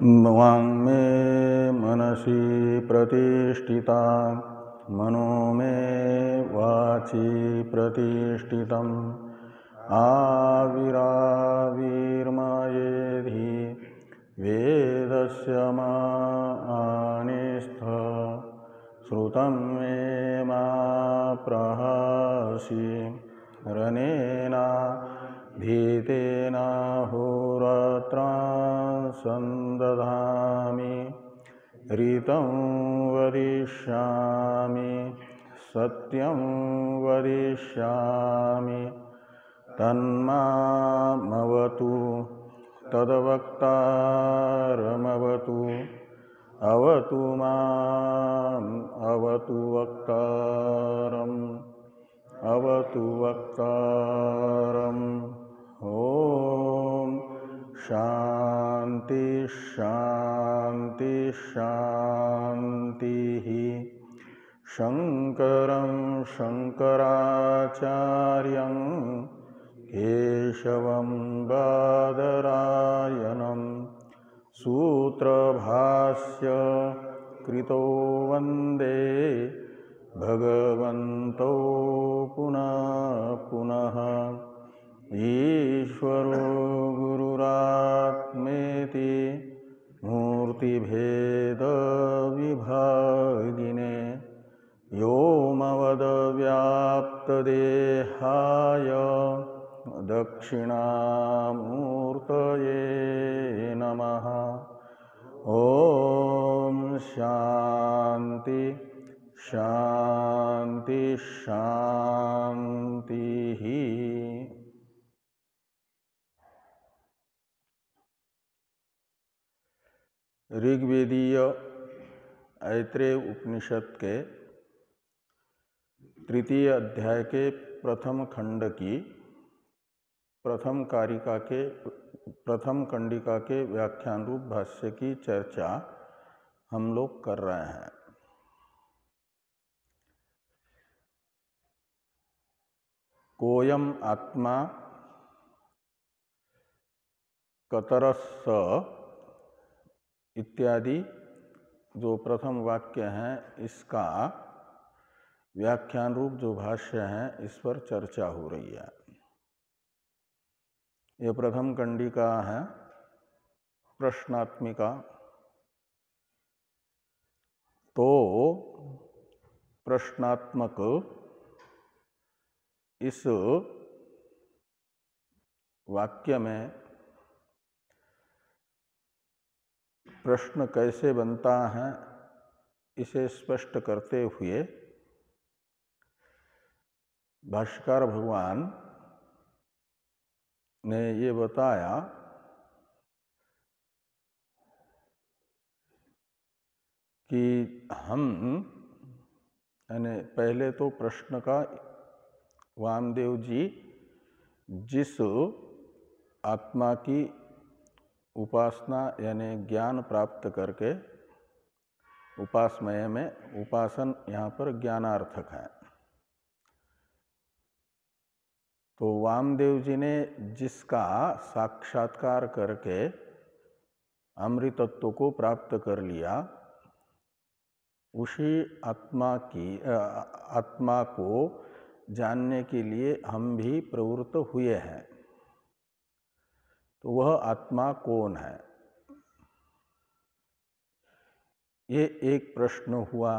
वाङ्मे मनसि प्रतिष्ठिता मनो मे वाचि प्रतिष्ठितम् आविराविर्मयेधि वेदस्य मानिस्थ श्रुतं मे मा प्रहसि रनेना धीतेना होरात्रां संदधामि ऋतं वदिष्यामि सत्यं वदिष्यामि तन्मामवतु तद्वक्तारमवतु अवतु माम् अवतु वक्तारम् अवतु वक्तारम्। ॐ शान्ति शान्ति शान्तिः। शङ्करं शङ्कराचार्यं केशवं बादरायणं सूत्रभाष्य कृतो वन्दे भगवन्तौ पुनः पुनः। ईश्वरो गुरुरात्मेति मूर्तिभेदविभागिने व्योमवद्व्याप्तदेहाय दक्षिणामूर्तये नमः। ॐ शान्ति शान्ति शान्तिः। ऋग्वेदीय ऐत्रेय उपनिषद के तृतीय अध्याय के प्रथम खंड की प्रथम कंडिका के व्याख्यान रूप भाष्य की चर्चा हम लोग कर रहे हैं। कोयम आत्मा कतरस्स इत्यादि जो प्रथम वाक्य हैं, इसका व्याख्यान रूप जो भाष्य है इस पर चर्चा हो रही है। यह प्रथम कंडिका है प्रश्नात्मिका। तो प्रश्नात्मक इस वाक्य में प्रश्न कैसे बनता है इसे स्पष्ट करते हुए भाष्यकार भगवान ने ये बताया कि हम यानी पहले तो प्रश्न का वामदेव जी जिस आत्मा की उपासना यानी ज्ञान प्राप्त करके उपासमय में उपासन यहाँ पर ज्ञानार्थक है। तो वामदेव जी ने जिसका साक्षात्कार करके अमृतत्व को प्राप्त कर लिया, उसी आत्मा को जानने के लिए हम भी प्रवृत्त हुए हैं। तो वह आत्मा कौन है, ये एक प्रश्न हुआ।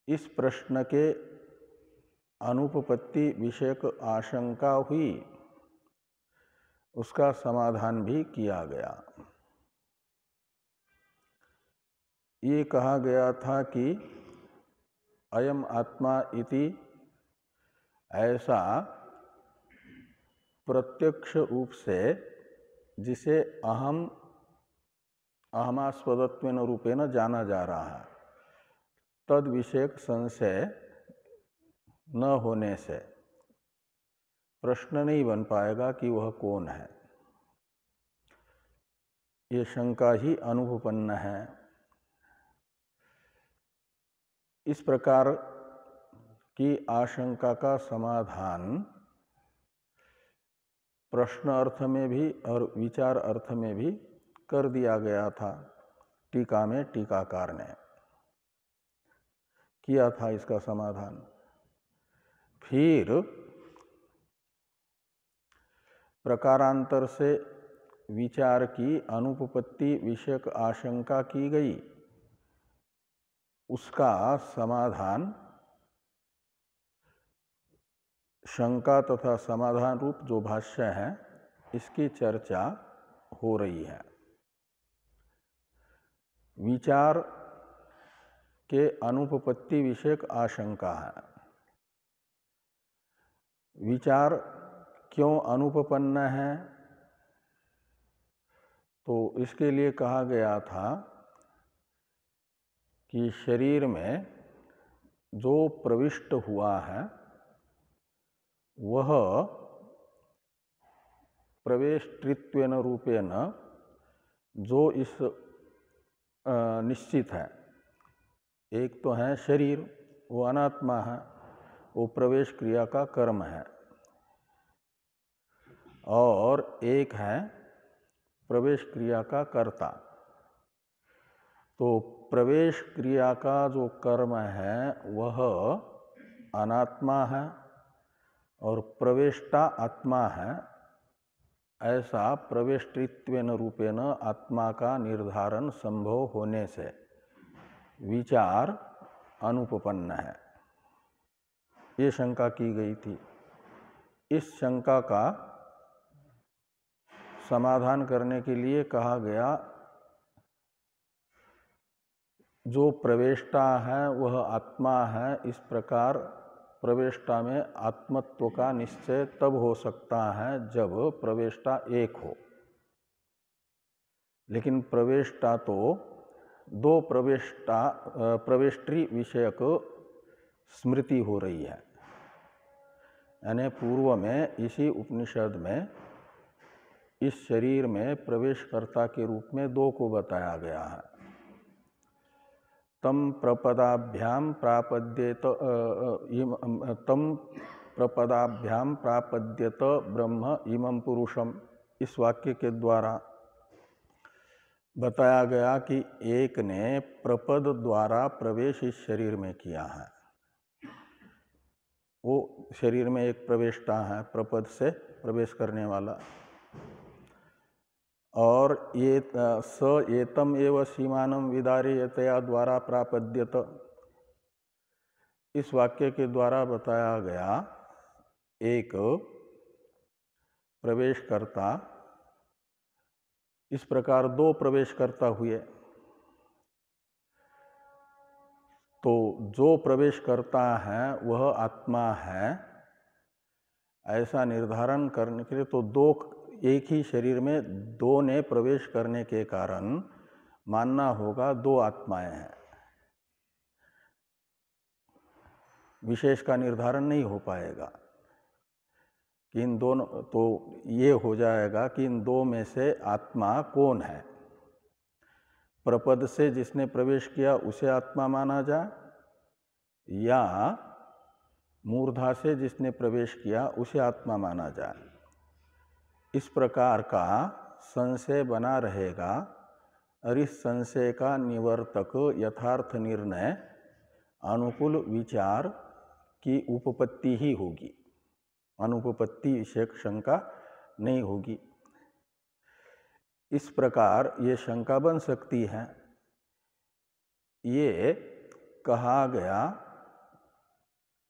इस प्रश्न के अनुपपत्ति विषयक आशंका हुई, उसका समाधान भी किया गया। ये कहा गया था कि अयम आत्मा इति ऐसा प्रत्यक्ष रूप से जिसे अहमास्पदत्वेन रूपेण जाना जा रहा है, तद विषयक संशय न होने से प्रश्न नहीं बन पाएगा कि वह कौन है। ये शंका ही अनुपपन्न है। इस प्रकार की आशंका का समाधान प्रश्न अर्थ में भी और विचार अर्थ में भी कर दिया गया था। टीका में टीकाकार ने किया था इसका समाधान। फिर प्रकारांतर से विचार की अनुपपत्ति विषयक आशंका की गई, उसका समाधान शंका तथा समाधान रूप जो भाष्य है इसकी चर्चा हो रही है। विचार के अनुपपत्ति विषयक आशंका है। विचार क्यों अनुपपन्न है? तो इसके लिए कहा गया था कि शरीर में जो प्रविष्ट हुआ है वह प्रवेष्टृत्वेन रूपेण जो इस निश्चित है, एक तो है शरीर, वो अनात्मा है, वो प्रवेश क्रिया का कर्म है, और एक है प्रवेश क्रिया का कर्ता। तो प्रवेश क्रिया का जो कर्म है वह अनात्मा है और प्रवेष्टा आत्मा है, ऐसा प्रवेष्टृत्वेन रूपेण आत्मा का निर्धारण संभव होने से विचार अनुपपन्न है, ये शंका की गई थी। इस शंका का समाधान करने के लिए कहा गया जो प्रवेष्टा है वह आत्मा है, इस प्रकार प्रवेष्टा में आत्मत्व का निश्चय तब हो सकता है जब प्रवेष्टा एक हो। लेकिन प्रवेष्टा तो दो प्रवेष्टि विषयक स्मृति हो रही है, यानी पूर्व में इसी उपनिषद में इस शरीर में प्रवेशकर्ता के रूप में दो को बताया गया है। तम प्रपदाभ्याम प्रापद्यत ब्रह्म इमं पुरुषम, इस वाक्य के द्वारा बताया गया कि एक ने प्रपद द्वारा प्रवेश इस शरीर में किया है। वो शरीर में एक प्रवेष्टा है, प्रपद से प्रवेश करने वाला, और ये स एतम एव सीमानं विदारयतया द्वारा प्रापद्यत, इस वाक्य के द्वारा बताया गया एक प्रवेशकर्ता। इस प्रकार दो प्रवेशकर्ता हुए। तो जो प्रवेश करता है वह आत्मा है, ऐसा निर्धारण करने के लिए तो दो, एक ही शरीर में दो ने प्रवेश करने के कारण मानना होगा दो आत्माएं हैं। विशेष का निर्धारण नहीं हो पाएगा कि इन दोनों, तो ये हो जाएगा कि इन दो में से आत्मा कौन है। प्रपद से जिसने प्रवेश किया उसे आत्मा माना जाए, या मूर्धा से जिसने प्रवेश किया उसे आत्मा माना जाए। इस प्रकार का संशय बना रहेगा, और इस संशय का निवर्तक यथार्थ निर्णय अनुकूल विचार की उपपत्ति ही होगी, अनुपपत्ति विषयक शंका नहीं होगी। इस प्रकार ये शंका बन सकती है। ये कहा गया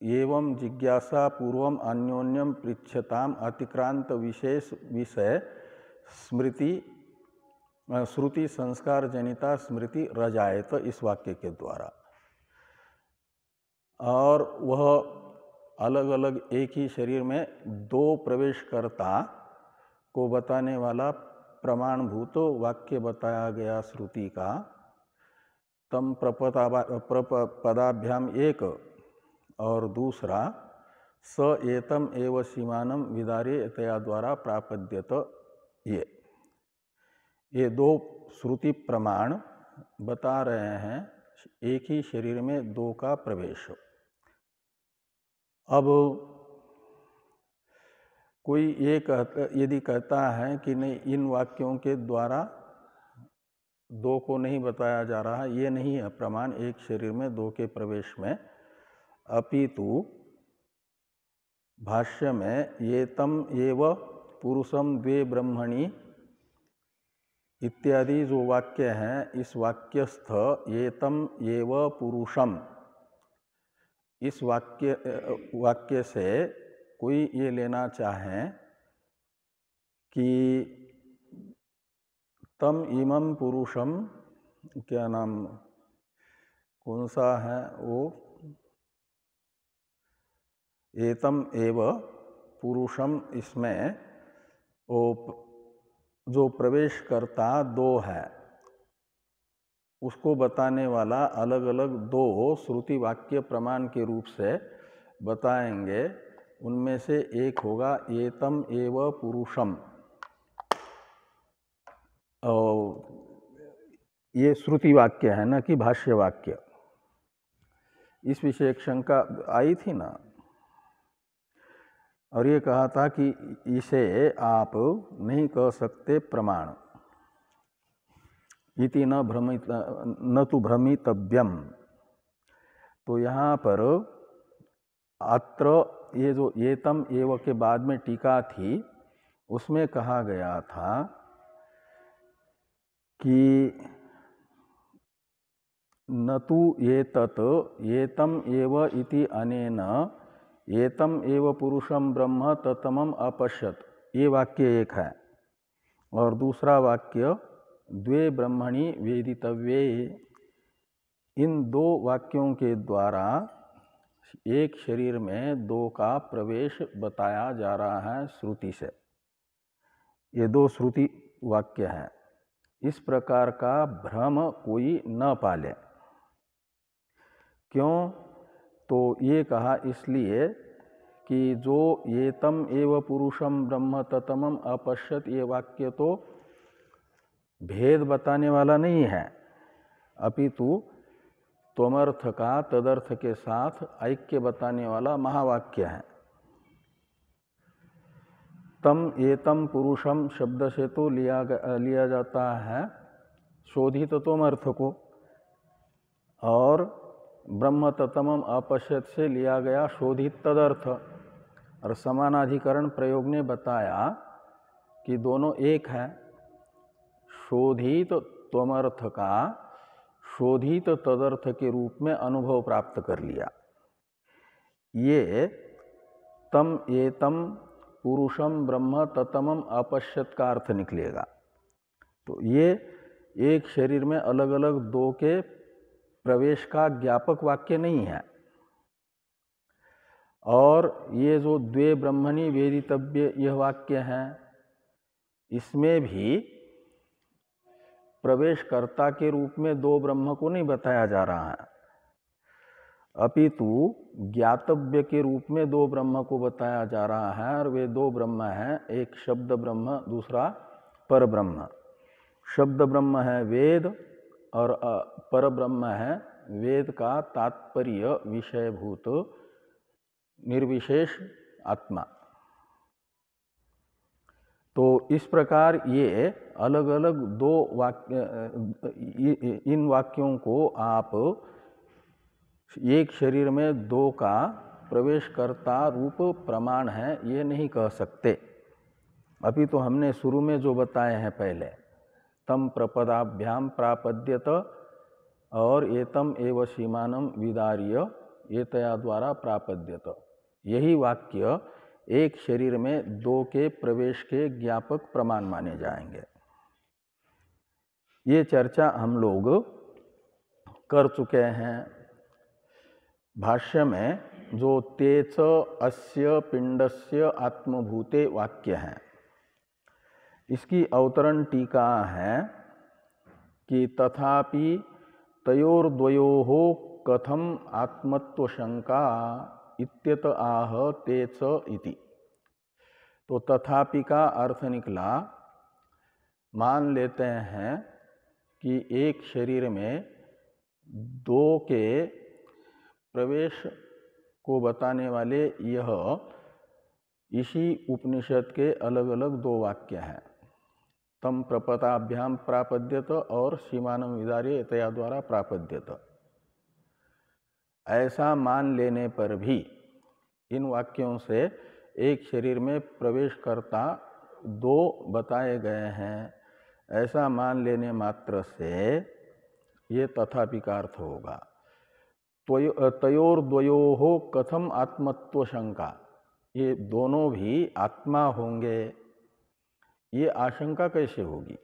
एवं जिज्ञासा पूर्वम अन्योन्यम पृच्छताम अतिक्रांत विशेष विषय स्मृति श्रुति संस्कार जनिता स्मृति रजायत, इस वाक्य के द्वारा। और वह अलग अलग एक ही शरीर में दो प्रवेशकर्ता को बताने वाला प्रमाणभूत वाक्य बताया गया श्रुति का, तम प्रपदाभ्याम एक, और दूसरा स एतम एव सीमानं विदारयतया द्वारा प्रापद्यत, ये दो श्रुति प्रमाण बता रहे हैं एक ही शरीर में दो का प्रवेश। अब कोई ये यदि कहता है कि नहीं, इन वाक्यों के द्वारा दो को नहीं बताया जा रहा, ये नहीं है प्रमाण एक शरीर में दो के प्रवेश में, अपितु भाष्य में ये तम एव पुरुषम द्वे ब्रह्मणि इत्यादि जो वाक्य हैं, इस वाक्यस्थ ये तम एव पुरुषम, इस वाक्य से कोई ये लेना चाहे कि तम इमं पुरुषम, क्या नाम कौन सा है वो, एतम एव पुरुषम, इसमें वो जो प्रवेश करता दो है उसको बताने वाला अलग अलग दो श्रुति वाक्य प्रमाण के रूप से बताएंगे। उनमें से एक होगा एतम एव पुरुषम, ये श्रुति वाक्य है ना कि भाष्य वाक्य। इस विषय एक शंका आई थी ना, और ये कहा था कि इसे आप नहीं कह सकते प्रमाण, इति न तु भ्रमितव्यम। तो यहाँ पर अत्र ये जो एतम एव के बाद में टीका थी, उसमें कहा गया था कि न तु एतत् एतम एव इति अनेन एतम एव पुरुषम ब्रह्म ततमम अपश्यत, ये वाक्य एक है। और दूसरा वाक्य द्वे ब्रह्मणि वेदितव्ये, इन दो वाक्यों के द्वारा एक शरीर में दो का प्रवेश बताया जा रहा है श्रुति से। ये दो श्रुति वाक्य हैं। इस प्रकार का भ्रम कोई न पाले। क्यों? तो ये कहा इसलिए कि जो ये तम एव पुरुषम ब्रह्म ततमम अपश्यत, ये वाक्य तो भेद बताने वाला नहीं है, अपितु त्वमर्थ का तदर्थ के साथ ऐक्य बताने वाला महावाक्य है। तम एतम पुरुषम शब्द से तो लिया जाता है शोधित त्वमर्थ को, और ब्रह्म ततमम अपश्यत से लिया गया शोधित तदर्थ। और समानाधिकरण प्रयोग ने बताया कि दोनों एक है। शोधित त्वमर्थ का शोधित तदर्थ के रूप में अनुभव प्राप्त कर लिया। ये तम एतम पुरुषम ब्रह्म ततमम अपश्यत का अर्थ निकलेगा। तो ये एक शरीर में अलग अलग दो के प्रवेश का ज्ञापक वाक्य नहीं है। और ये जो द्वे ब्रह्मणि वेदितव्य यह वाक्य है, इसमें भी प्रवेशकर्ता के रूप में दो ब्रह्म को नहीं बताया जा रहा है, अपितु ज्ञातव्य के रूप में दो ब्रह्म को बताया जा रहा है। और वे दो ब्रह्म हैं, एक शब्द ब्रह्म, दूसरा पर ब्रह्म। शब्द ब्रह्म है वेद, और पर ब्रह्म है वेद का तात्पर्य विषयभूत निर्विशेष आत्मा। तो इस प्रकार ये अलग अलग दो वाक्य, इन वाक्यों को आप एक शरीर में दो का प्रवेशकर्ता रूप प्रमाण है ये नहीं कह सकते। अभी तो हमने शुरू में जो बताए हैं पहले, तम प्रपदाभ्याम प्रापद्यत और एतम एव सीमानम विदार्य एतया द्वारा प्रापद्यत, यही वाक्य एक शरीर में दो के प्रवेश के ज्ञापक प्रमाण माने जाएंगे। ये चर्चा हम लोग कर चुके हैं। भाष्य में जो तेच अस्य पिंडस्य आत्मभूते वाक्य है, इसकी अवतरण टीका है कि तथापि तयोर्द्वयोः कथम आत्मत्व शंका इत्यत आह तेच इति। तो तथापि का अर्थ निकला, मान लेते हैं कि एक शरीर में दो के प्रवेश को बताने वाले यह इसी उपनिषद के अलग अलग दो वाक्य हैं, तम प्रपताभ्याम प्रापद्यत और सीमानं विदार्य तया द्वारा प्रापद्यत। ऐसा मान लेने पर भी इन वाक्यों से एक शरीर में प्रवेश करता दो बताए गए हैं, ऐसा मान लेने मात्र से ये तथापि का अर्थ होगा। तयोर्द्वयोः कथम आत्मत्व शंका, ये दोनों भी आत्मा होंगे, ये आशंका कैसे होगी?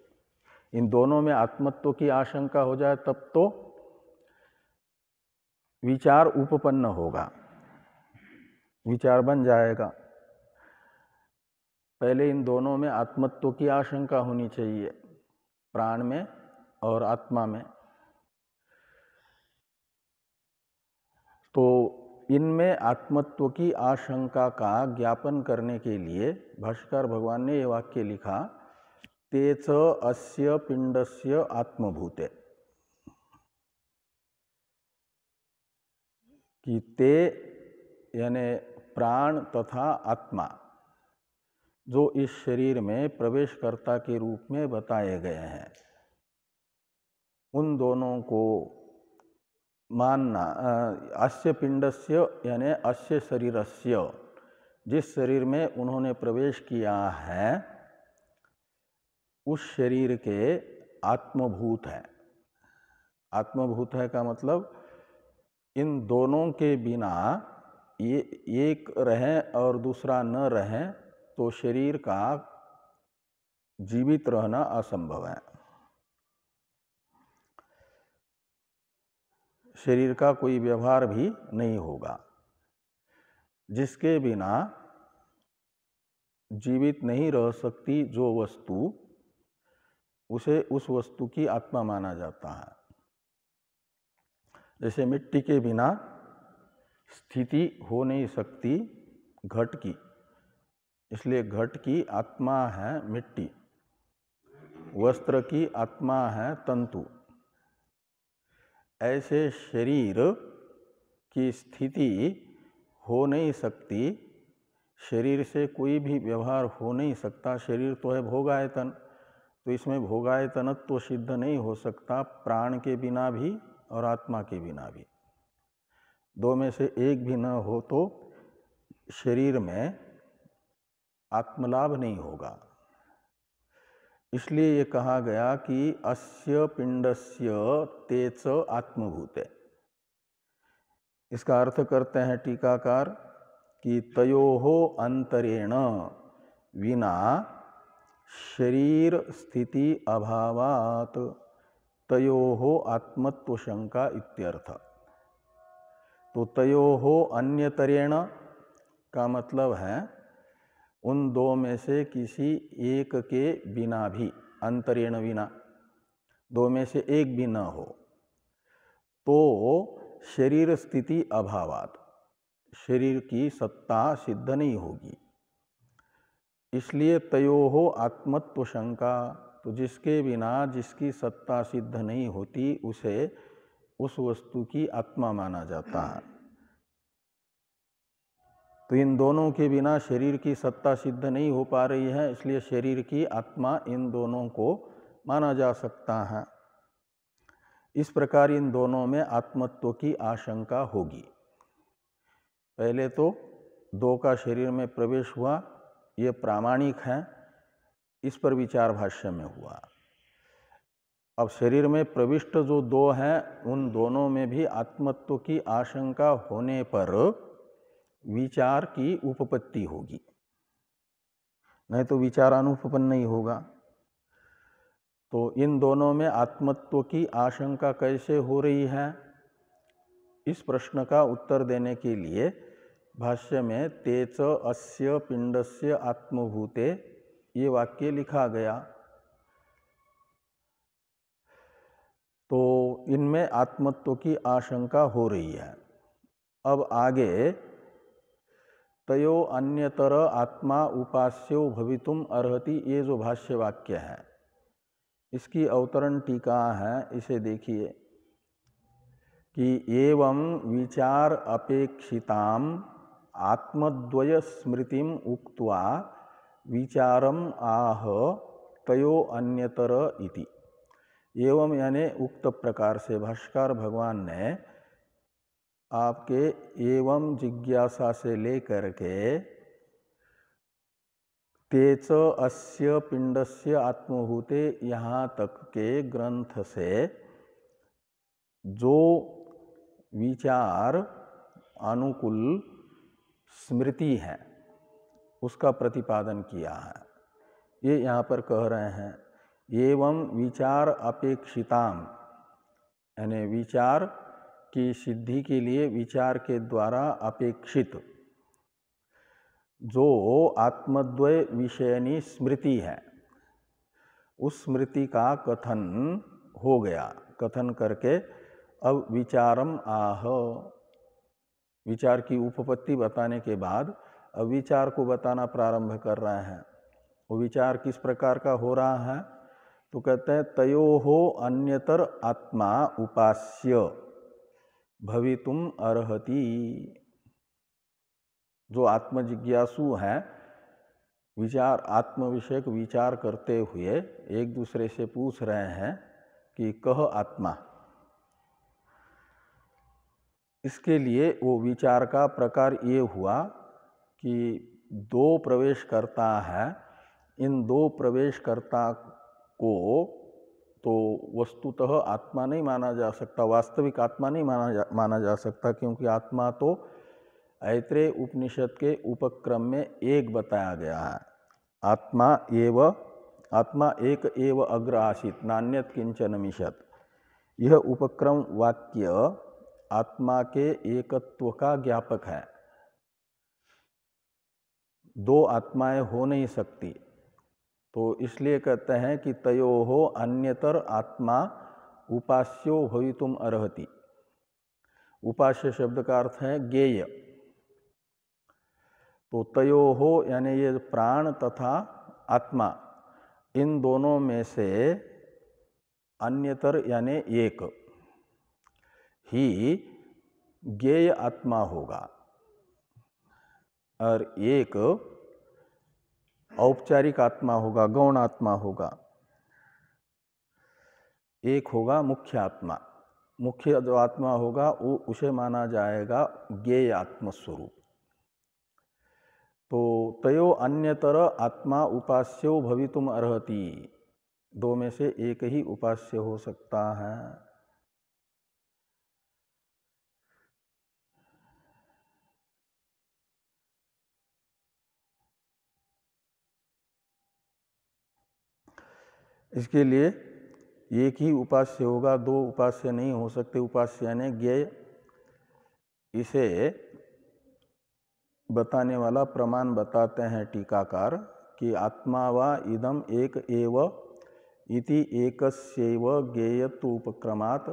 इन दोनों में आत्मत्व की आशंका हो जाए तब तो विचार उपपन्न होगा, विचार बन जाएगा। पहले इन दोनों में आत्मत्व की आशंका होनी चाहिए, प्राण में और आत्मा में। तो इनमें आत्मत्व की आशंका का ज्ञापन करने के लिए भाष्यकार भगवान ने ये वाक्य लिखा, तेच अस्य पिंडस्य आत्मभूते, कि ते यानी प्राण तथा आत्मा जो इस शरीर में प्रवेशकर्ता के रूप में बताए गए हैं, उन दोनों को मानना, अस्य पिंडस्य यानी अस्य शरीरस्य, जिस शरीर में उन्होंने प्रवेश किया है उस शरीर के आत्मभूत है। आत्मभूत है का मतलब इन दोनों के बिना ये एक रहे और दूसरा न रहे तो शरीर का जीवित रहना असंभव है, शरीर का कोई व्यवहार भी नहीं होगा। जिसके बिना जीवित नहीं रह सकती जो वस्तु, उसे उस वस्तु की आत्मा माना जाता है। जैसे मिट्टी के बिना स्थिति हो नहीं सकती घट की, इसलिए घट की आत्मा है मिट्टी, वस्त्र की आत्मा है तंतु। ऐसे शरीर की स्थिति हो नहीं सकती, शरीर से कोई भी व्यवहार हो नहीं सकता। शरीर तो है भोगायतन, तो इसमें भोगायतनत्व तो सिद्ध नहीं हो सकता प्राण के बिना भी और आत्मा के बिना भी। दो में से एक भी न हो तो शरीर में आत्मलाभ नहीं होगा। इसलिए ये कहा गया कि अस्य पिंडस्य तेच आत्मभूते। इसका अर्थ करते हैं टीकाकार कि तयोः अंतरेण विना शरीर स्थिति अभावात् तयोः आत्मत्व शंका इत्यर्थ। तो तयोः अन्यतरेण का मतलब है उन दो में से किसी एक के बिना भी, अंतरेण विना, दो में से एक भी न हो तो शरीर स्थिति अभावात्, शरीर की सत्ता सिद्ध नहीं होगी। इसलिए तयोः आत्मत्व शंका, तो जिसके बिना जिसकी सत्ता सिद्ध नहीं होती उसे उस वस्तु की आत्मा माना जाता है। तो इन दोनों के बिना शरीर की सत्ता सिद्ध नहीं हो पा रही है, इसलिए शरीर की आत्मा इन दोनों को माना जा सकता है। इस प्रकार इन दोनों में आत्मत्व की आशंका होगी। पहले तो दो का शरीर में प्रवेश हुआ, ये प्रामाणिक है, इस पर विचार भाष्य में हुआ। अब शरीर में प्रविष्ट जो दो हैं उन दोनों में भी आत्मत्व की आशंका होने पर विचार की उपपत्ति होगी, नहीं तो विचार अनुपपन्न नहीं होगा। तो इन दोनों में आत्मत्व की आशंका कैसे हो रही है, इस प्रश्न का उत्तर देने के लिए भाष्य में तेच अस्य पिंडस्य आत्मभूते ये वाक्य लिखा गया। तो इनमें आत्मत्व की आशंका हो रही है। अब आगे तयो अन्यतर आत्मा उपास्यो भवितुम अर्हति, ये जो भाष्य वाक्य है इसकी अवतरण टीका है, इसे देखिए कि एवं विचार अपेक्षिताम आत्मद्वय स्मृतिम उक्त्वा विचारम आह तयो अन्यतर इति। एवं यानी उक्त प्रकार से भाष्यकार भगवान ने आपके एवं जिज्ञासा से लेकर के तेच अस्य पिंडस्य आत्मभूते यहाँ तक के ग्रंथ से जो विचार अनुकूल स्मृति है उसका प्रतिपादन किया है। ये यहाँ पर कह रहे हैं एवं विचार अपेक्षिताम, यानी विचार की सिद्धि के लिए विचार के द्वारा अपेक्षित जो आत्मद्वय विषयनी स्मृति है उस स्मृति का कथन हो गया। कथन करके अब विचारम आह, विचार की उपपत्ति बताने के बाद अब विचार को बताना प्रारंभ कर रहे हैं। वो विचार किस प्रकार का हो रहा है तो कहते हैं तयोहो अन्यतर आत्मा उपास्य भवितुम अर्हति। जो आत्मजिज्ञासु हैं विचार आत्म विषयक विचार करते हुए एक दूसरे से पूछ रहे हैं कि कह आत्मा। इसके लिए वो विचार का प्रकार ये हुआ कि दो प्रवेशकर्ता है, इन दो प्रवेशकर्ता को तो वस्तुतः आत्मा नहीं माना जा सकता, वास्तविक आत्मा नहीं माना जा सकता, क्योंकि आत्मा तो ऐत्रेय उपनिषद के उपक्रम में एक बताया गया है। आत्मा एक एव अग्र आसीत नान्यत किंचन मिषत। यह उपक्रम वाक्य आत्मा के एकत्व का ज्ञापक है। दो आत्माएं हो नहीं सकती, तो इसलिए कहते हैं कि तयोहो अन्यतर आत्मा उपास्यो भवितुम अर्हति। उपास्य शब्द का अर्थ है ज्ञेय। तो तयोहो यानी ये प्राण तथा आत्मा, इन दोनों में से अन्यतर यानी एक ही ज्ञेय आत्मा होगा और एक औपचारिक आत्मा होगा, गौण आत्मा होगा। एक होगा मुख्य आत्मा। मुख्य जो आत्मा होगा वो उसे माना जाएगा ज्ञेय आत्मस्वरूप। तो तयो अन्यतर आत्मा उपास्यो भवितुम अर्हति। दो में से एक ही उपास्य हो सकता है। इसके लिए एक ही उपास्य होगा, दो उपास्य नहीं हो सकते। उपास्य यानी ज्ञेय। इसे बताने वाला प्रमाण बताते हैं टीकाकार कि आत्मा वा इदम एक एव इति एकस्यैव ज्ञेयत्व उपक्रमात्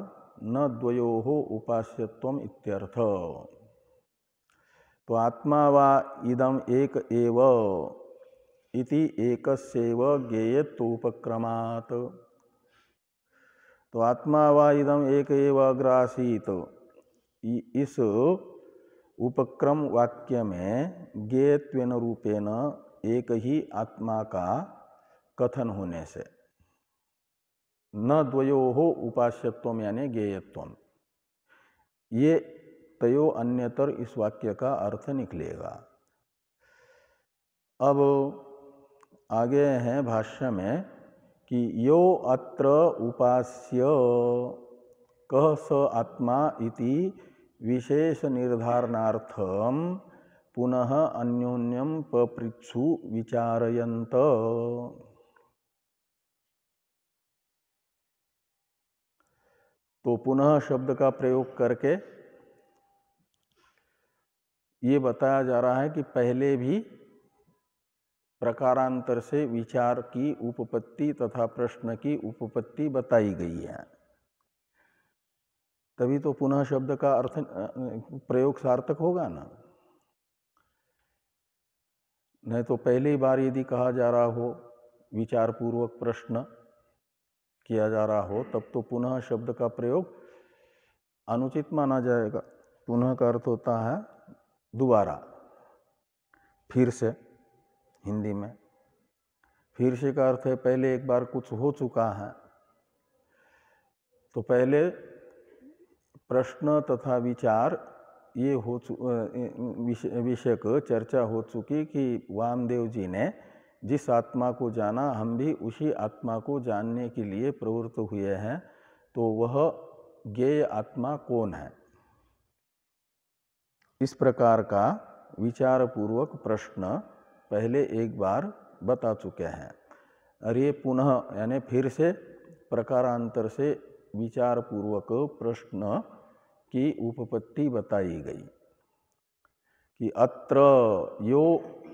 न द्वयोः उपास्यत्वम इत्यर्थ। तो आत्मा वा इदम एक एव इति एकस्यैव ज्ञेयत्व उपक्रमात्। तो आत्मा वा इदम एक एव अग्र आसीत, इस उपक्रम वाक्य में ज्ञेयत्वेन रूपेण एक ही आत्मा का कथन होने से न द्वयोः उपास्यत्वम यानी ज्ञेयत्वम, ये तयो अन्यतर इस वाक्य का अर्थ निकलेगा। अब आगे हैं भाष्य में कि यो अत्र उपास्य कह स आत्मा इति विशेष निर्धारणार्थम पुनः अन्योन्यम पपृच्छु विचारयन्त। तो पुनः शब्द का प्रयोग करके ये बताया जा रहा है कि पहले भी प्रकारांतर से विचार की उपपत्ति तथा प्रश्न की उपपत्ति बताई गई है। तभी तो पुनः शब्द का अर्थ प्रयोग सार्थक होगा ना। नहीं तो पहली बार यदि कहा जा रहा हो, विचार पूर्वक प्रश्न किया जा रहा हो, तब तो पुनः शब्द का प्रयोग अनुचित माना जाएगा। पुनः का अर्थ होता है दोबारा। फिर से हिंदी में फिर से का अर्थ है पहले एक बार कुछ हो चुका है, तो पहले प्रश्न तथा विचार ये विषयक चर्चा हो चुकी कि वामदेव जी ने जिस आत्मा को जाना, हम भी उसी आत्मा को जानने के लिए प्रवृत्त हुए हैं, तो वह ज्ञेय आत्मा कौन है। इस प्रकार का विचार पूर्वक प्रश्न पहले एक बार बता चुके हैं, और ये पुनः यानी फिर से प्रकारांतर से विचार पूर्वक प्रश्न की उपपत्ति बताई गई कि अत्र यो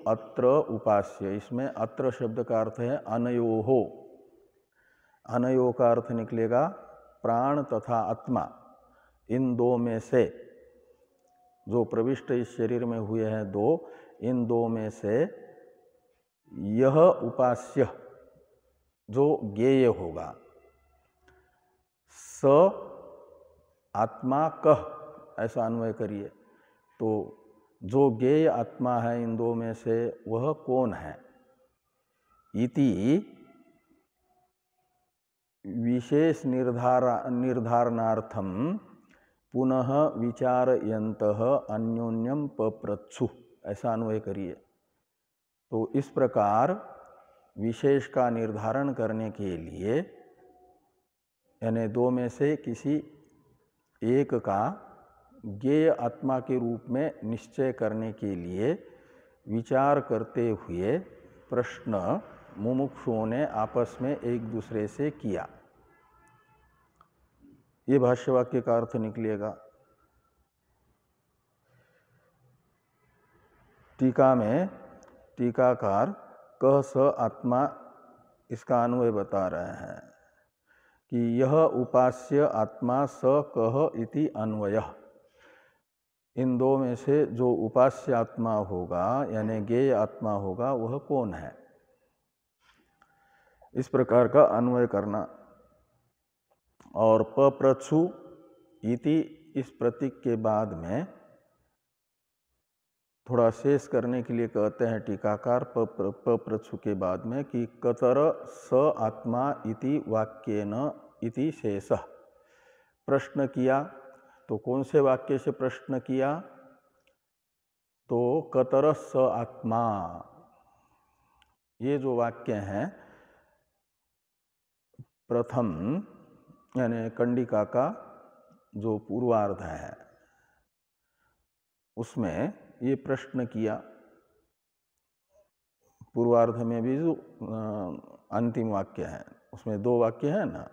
अत्र उपास्य, इसमें अत्र शब्द का अर्थ है अनयोहो। अनयो का अर्थ निकलेगा प्राण तथा आत्मा, इन दो में से जो प्रविष्ट इस शरीर में हुए हैं दो, इन दो में से यह उपास्य जो ज्ञेय होगा, स आत्मा कह, ऐसा अन्वय करिए। तो जो ज्ञेय आत्मा है इन दो में से वह कौन है, इति विशेष निर्धारणार्थम पुनः विचारयन्तः अन्योन्यम पप्रच्छु, ऐसा अन्वय करिए। तो इस प्रकार विशेष का निर्धारण करने के लिए, यानी दो में से किसी एक का ज्ञेय आत्मा के रूप में निश्चय करने के लिए विचार करते हुए प्रश्न मुमुक्षुओं ने आपस में एक दूसरे से किया। ये भाष्यवाक्य का अर्थ निकलेगा। टीका में टीकाकार कह स आत्मा, इसका अन्वय बता रहे हैं कि यह उपास्य आत्मा स कह इति अन्वयः। इन दो में से जो उपास्य आत्मा होगा यानी ज्ञेय आत्मा होगा वह कौन है, इस प्रकार का अन्वय करना। और पप्रच्छु इति इस प्रतीक के बाद में थोड़ा शेष करने के लिए कहते हैं टीकाकार पप्रच्छु के बाद में कि कतर स आत्मा इति वाक्येन इति शेषः। प्रश्न किया, तो कौन से वाक्य से प्रश्न किया, तो कतर स आत्मा, ये जो वाक्य हैं प्रथम यानी कंडिका का जो पूर्वार्ध है उसमें ये प्रश्न किया। पूर्वार्ध में भी जो अंतिम वाक्य है उसमें दो वाक्य है ना,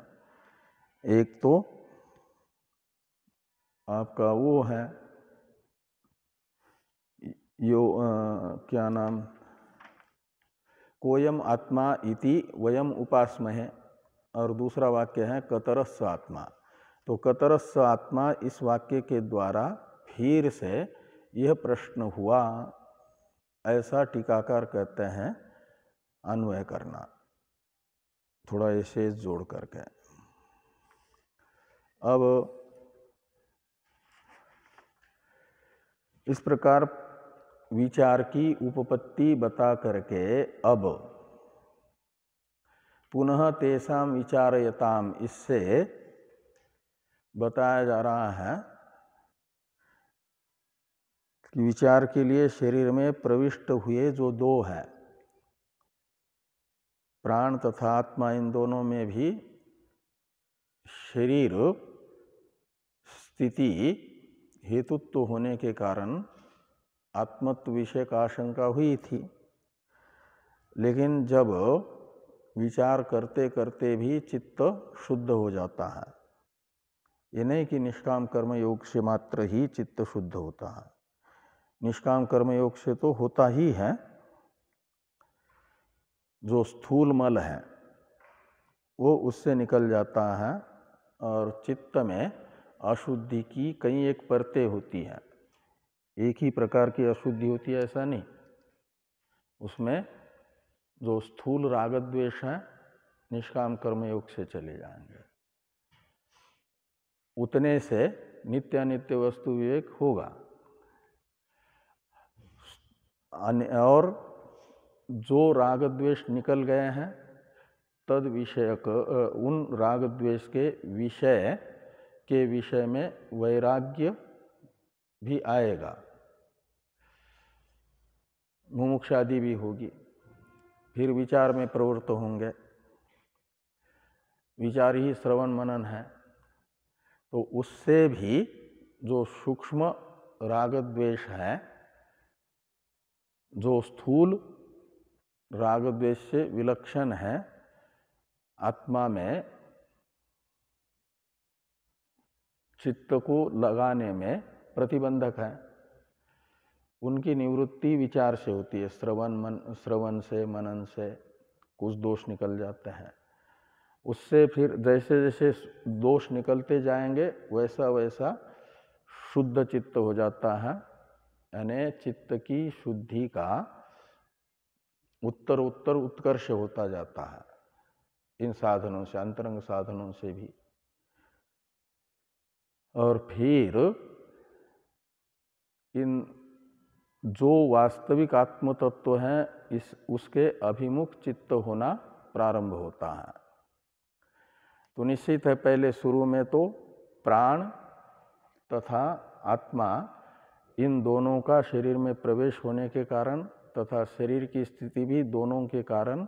एक तो आपका वो है यो क्या नाम, कोयम आत्मा इति वयम उपासमहे, और दूसरा वाक्य है कतरस्स आत्मा। तो कतरस्स आत्मा इस वाक्य के द्वारा फिर से यह प्रश्न हुआ, ऐसा टीकाकार कहते हैं अन्वय करना, थोड़ा ऐसे जोड़ करके। अब इस प्रकार विचार की उपपत्ति बता करके अब पुनः तेषाम विचारयताम, इससे बताया जा रहा है कि विचार के लिए शरीर में प्रविष्ट हुए जो दो हैं, प्राण तथा आत्मा, इन दोनों में भी शरीर स्थिति हेतुत्व होने के कारण आत्मत्व विषय का आशंका हुई थी। लेकिन जब विचार करते करते भी चित्त शुद्ध हो जाता है, ये नहीं कि निष्काम कर्म योग से मात्र ही चित्त शुद्ध होता है, निष्काम कर्म योग से तो होता ही है। जो स्थूल मल है वो उससे निकल जाता है, और चित्त में अशुद्धि की कई एक परतें होती हैं, एक ही प्रकार की अशुद्धि होती है ऐसा नहीं। उसमें जो स्थूल राग द्वेष है निष्काम कर्म योग से चले जाएंगे, उतने से नित्य अनित्य वस्तु विवेक होगा। और जो राग द्वेष निकल गए हैं तद विषयक उन राग द्वेष के विषय में वैराग्य भी आएगा, मुमुक्षादि भी होगी, फिर विचार में प्रवृत्त होंगे। विचार ही श्रवण मनन है, तो उससे भी जो सूक्ष्म राग द्वेष है, जो स्थूल राग द्वेष से विलक्षण है, आत्मा में चित्त को लगाने में प्रतिबंधक है, उनकी निवृत्ति विचार से होती है। श्रवण से मनन से कुछ दोष निकल जाते हैं। उससे फिर जैसे जैसे दोष निकलते जाएंगे वैसा वैसा शुद्ध चित्त हो जाता है, यानी चित्त की शुद्धि का उत्तर उत्तर उत्कर्ष होता जाता है इन साधनों से, अंतरंग साधनों से भी। और फिर इन जो वास्तविक आत्म तत्व है उसके अभिमुख चित्त होना प्रारंभ होता है। तो निश्चित है पहले शुरू में तो प्राण तथा आत्मा इन दोनों का शरीर में प्रवेश होने के कारण तथा शरीर की स्थिति भी दोनों के कारण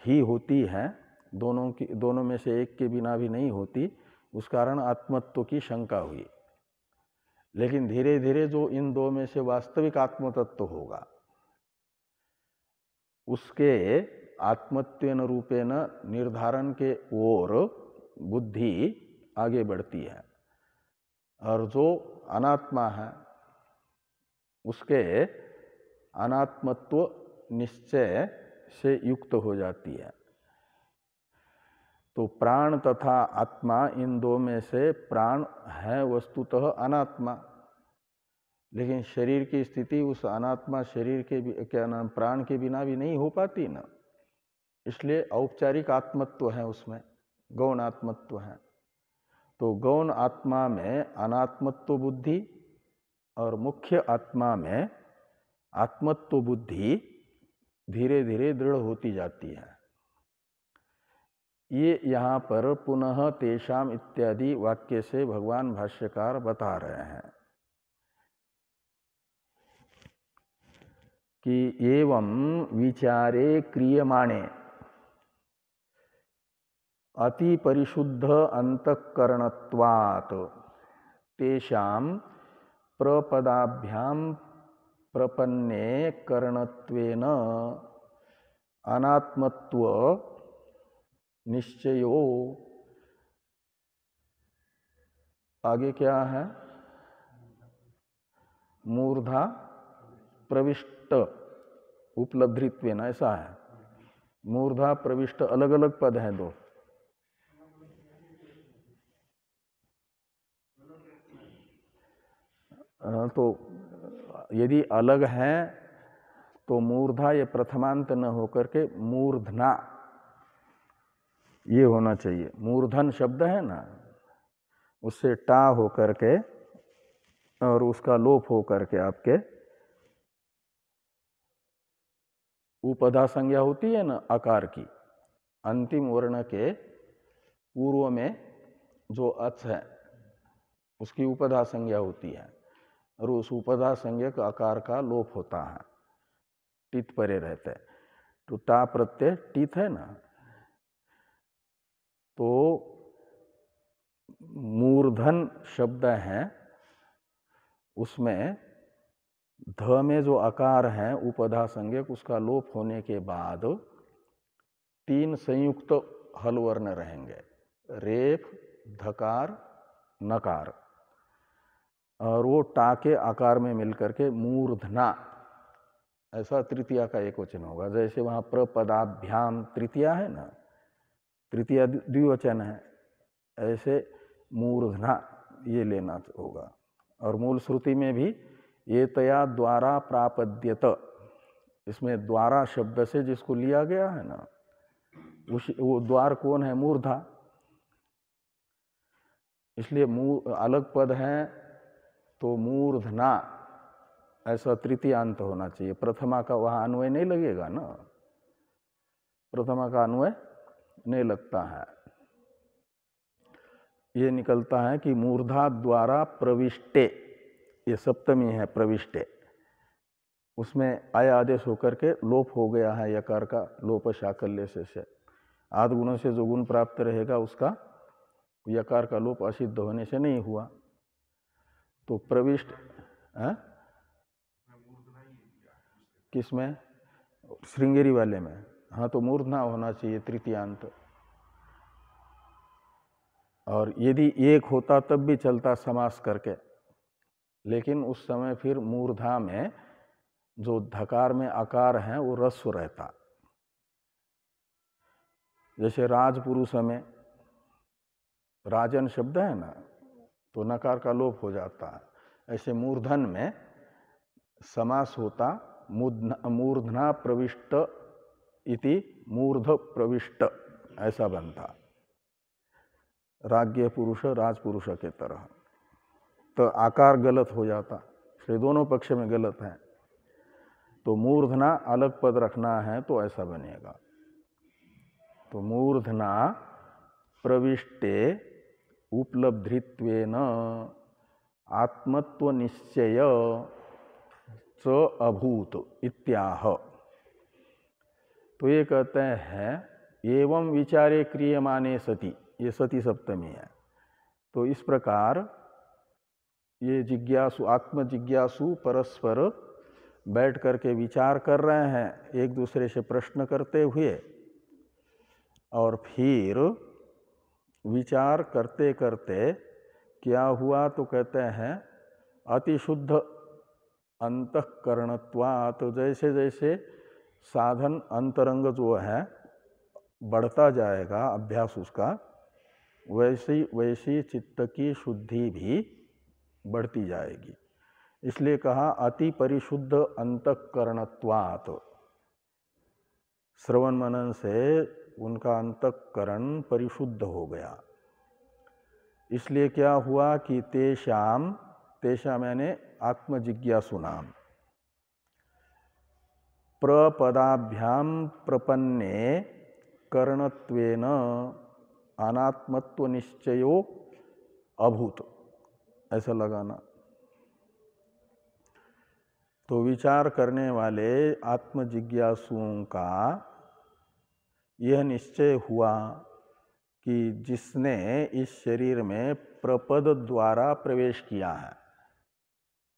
ही होती है, दोनों में से एक के बिना भी नहीं होती, उस कारण आत्मत्व की शंका हुई। लेकिन धीरे धीरे जो इन दो में से वास्तविक आत्मतत्व होगा उसके आत्मत्वेन रूपेण निर्धारण के ओर बुद्धि आगे बढ़ती है, और जो अनात्मा है उसके अनात्मत्व निश्चय से युक्त हो जाती है। तो प्राण तथा आत्मा, इन दो में से प्राण है वस्तुतः अनात्मा, लेकिन शरीर की स्थिति उस अनात्मा शरीर के प्राण के बिना भी नहीं हो पाती ना, इसलिए औपचारिक आत्मत्व है उसमें, गौण आत्मत्व है। तो गौण आत्मा में अनात्मत्व बुद्धि और मुख्य आत्मा में आत्मत्व बुद्धि धीरे धीरे दृढ़ होती जाती है। ये यहाँ पर पुनः तेषाम इत्यादि वाक्य से भगवान भाष्यकार बता रहे हैं कि एवं विचारे क्रियमाणे अति परिशुद्ध अंतःकरणत्वात् तेषाम प्रपदाभ्याम प्रपन्ने करणत्वेन अनात्मत्व निश्चयो। आगे क्या है? मूर्धा प्रविष्ट उपलब्धित्वेन, ऐसा है। मूर्धा प्रविष्ट अलग अलग पद हैं दो। तो यदि अलग है तो मूर्धा ये प्रथमांत न होकर के मूर्धना ये होना चाहिए। मूर्धन शब्द है ना, उससे टा होकर के और उसका लोप होकर के आपके उपधा संज्ञा होती है ना आकार की, अंतिम वर्ण के पूर्व में जो अच है उसकी उपधा संज्ञा होती है, और उस उपधा संज्ञक आकार का लोप होता है, टित परे रहते। तो टा प्रत्यय टित है ना, तो मूर्धन शब्द है उसमें ध में जो आकार है उपधा संज्ञक, उसका लोप होने के बाद तीन संयुक्त हल वर्ण रहेंगे, रेफ, धकार, नकार, और वो टा के आकार में मिलकर के मूर्धना, ऐसा तृतीया का एक वचन होगा। जैसे वहाँ प्रपदाभ्याम तृतीया है ना, तृतीया द्विवचन है, ऐसे मूर्धना ये लेना होगा। और मूल श्रुति में भी ये तया द्वारा प्रापद्यत, इसमें द्वारा शब्द से जिसको लिया गया है ना, वो द्वार कौन है? मूर्धा। इसलिए अलग पद है तो मूर्धना ऐसा तृतीयांत होना चाहिए। प्रथमा का वहाँ अन्वय नहीं लगेगा ना, प्रथमा का अन्वय नहीं लगता है। ये निकलता है कि मूर्धा द्वारा प्रविष्टे, ये सप्तमी है प्रविष्टे, उसमें आय आदेश होकर के लोप हो गया है, यकार का लोप शाकल्य से आदि गुणों से जो गुण प्राप्त रहेगा उसका यकार का लोप असिद्ध होने से नहीं हुआ। तो प्रविष्ट है किसमें, श्रृंगेरी वाले में, हाँ तो मूर्धना होना चाहिए तृतीयांत। और यदि एक होता तब भी चलता समास करके, लेकिन उस समय फिर मूर्धा में जो धकार में आकार है वो रस्व रहता। जैसे राजपुरुष में राजन शब्द है ना, तो नकार का लोप हो जाता है। ऐसे मूर्धन में समास होता मूर्धना प्रविष्ट इति मूर्ध प्रविष्ट, ऐसा बनता राज्ञ पुरुष राजपुरुष के तरह। तो आकार गलत हो जाता, इसलिए दोनों पक्ष में गलत है। तो मूर्धना अलग पद रखना है तो ऐसा बनेगा। तो मूर्धना प्रविष्टे उपलब्धित्वेन आत्मत्व निश्चय च अभूत इत्याह। तो ये कहते हैं एवं विचारे क्रियमाणे सति, ये सती सप्तमी है। तो इस प्रकार ये जिज्ञासु आत्म जिज्ञासु परस्पर बैठ करके विचार कर रहे हैं, एक दूसरे से प्रश्न करते हुए, और फिर विचार करते करते क्या हुआ तो कहते हैं अतिशुद्ध अंतःकरणत्वा। तो जैसे जैसे साधन अंतरंग जो है बढ़ता जाएगा अभ्यास उसका, वैसी वैसी चित्त की शुद्धि भी बढ़ती जाएगी। इसलिए कहा अति परिशुद्ध अंतःकरणत्वात्, श्रवण मनन से उनका अंतःकरण परिशुद्ध हो गया। इसलिए क्या हुआ कि तेषाम, तेषाम यानी आत्मजिज्ञासु नाम, प्रपदाभ्याम प्रपन्ने करणत्वेन अनात्मत्व निश्चयो अभूत, ऐसा लगाना। तो विचार करने वाले आत्मजिज्ञासुओं का यह निश्चय हुआ कि जिसने इस शरीर में प्रपद द्वारा प्रवेश किया है,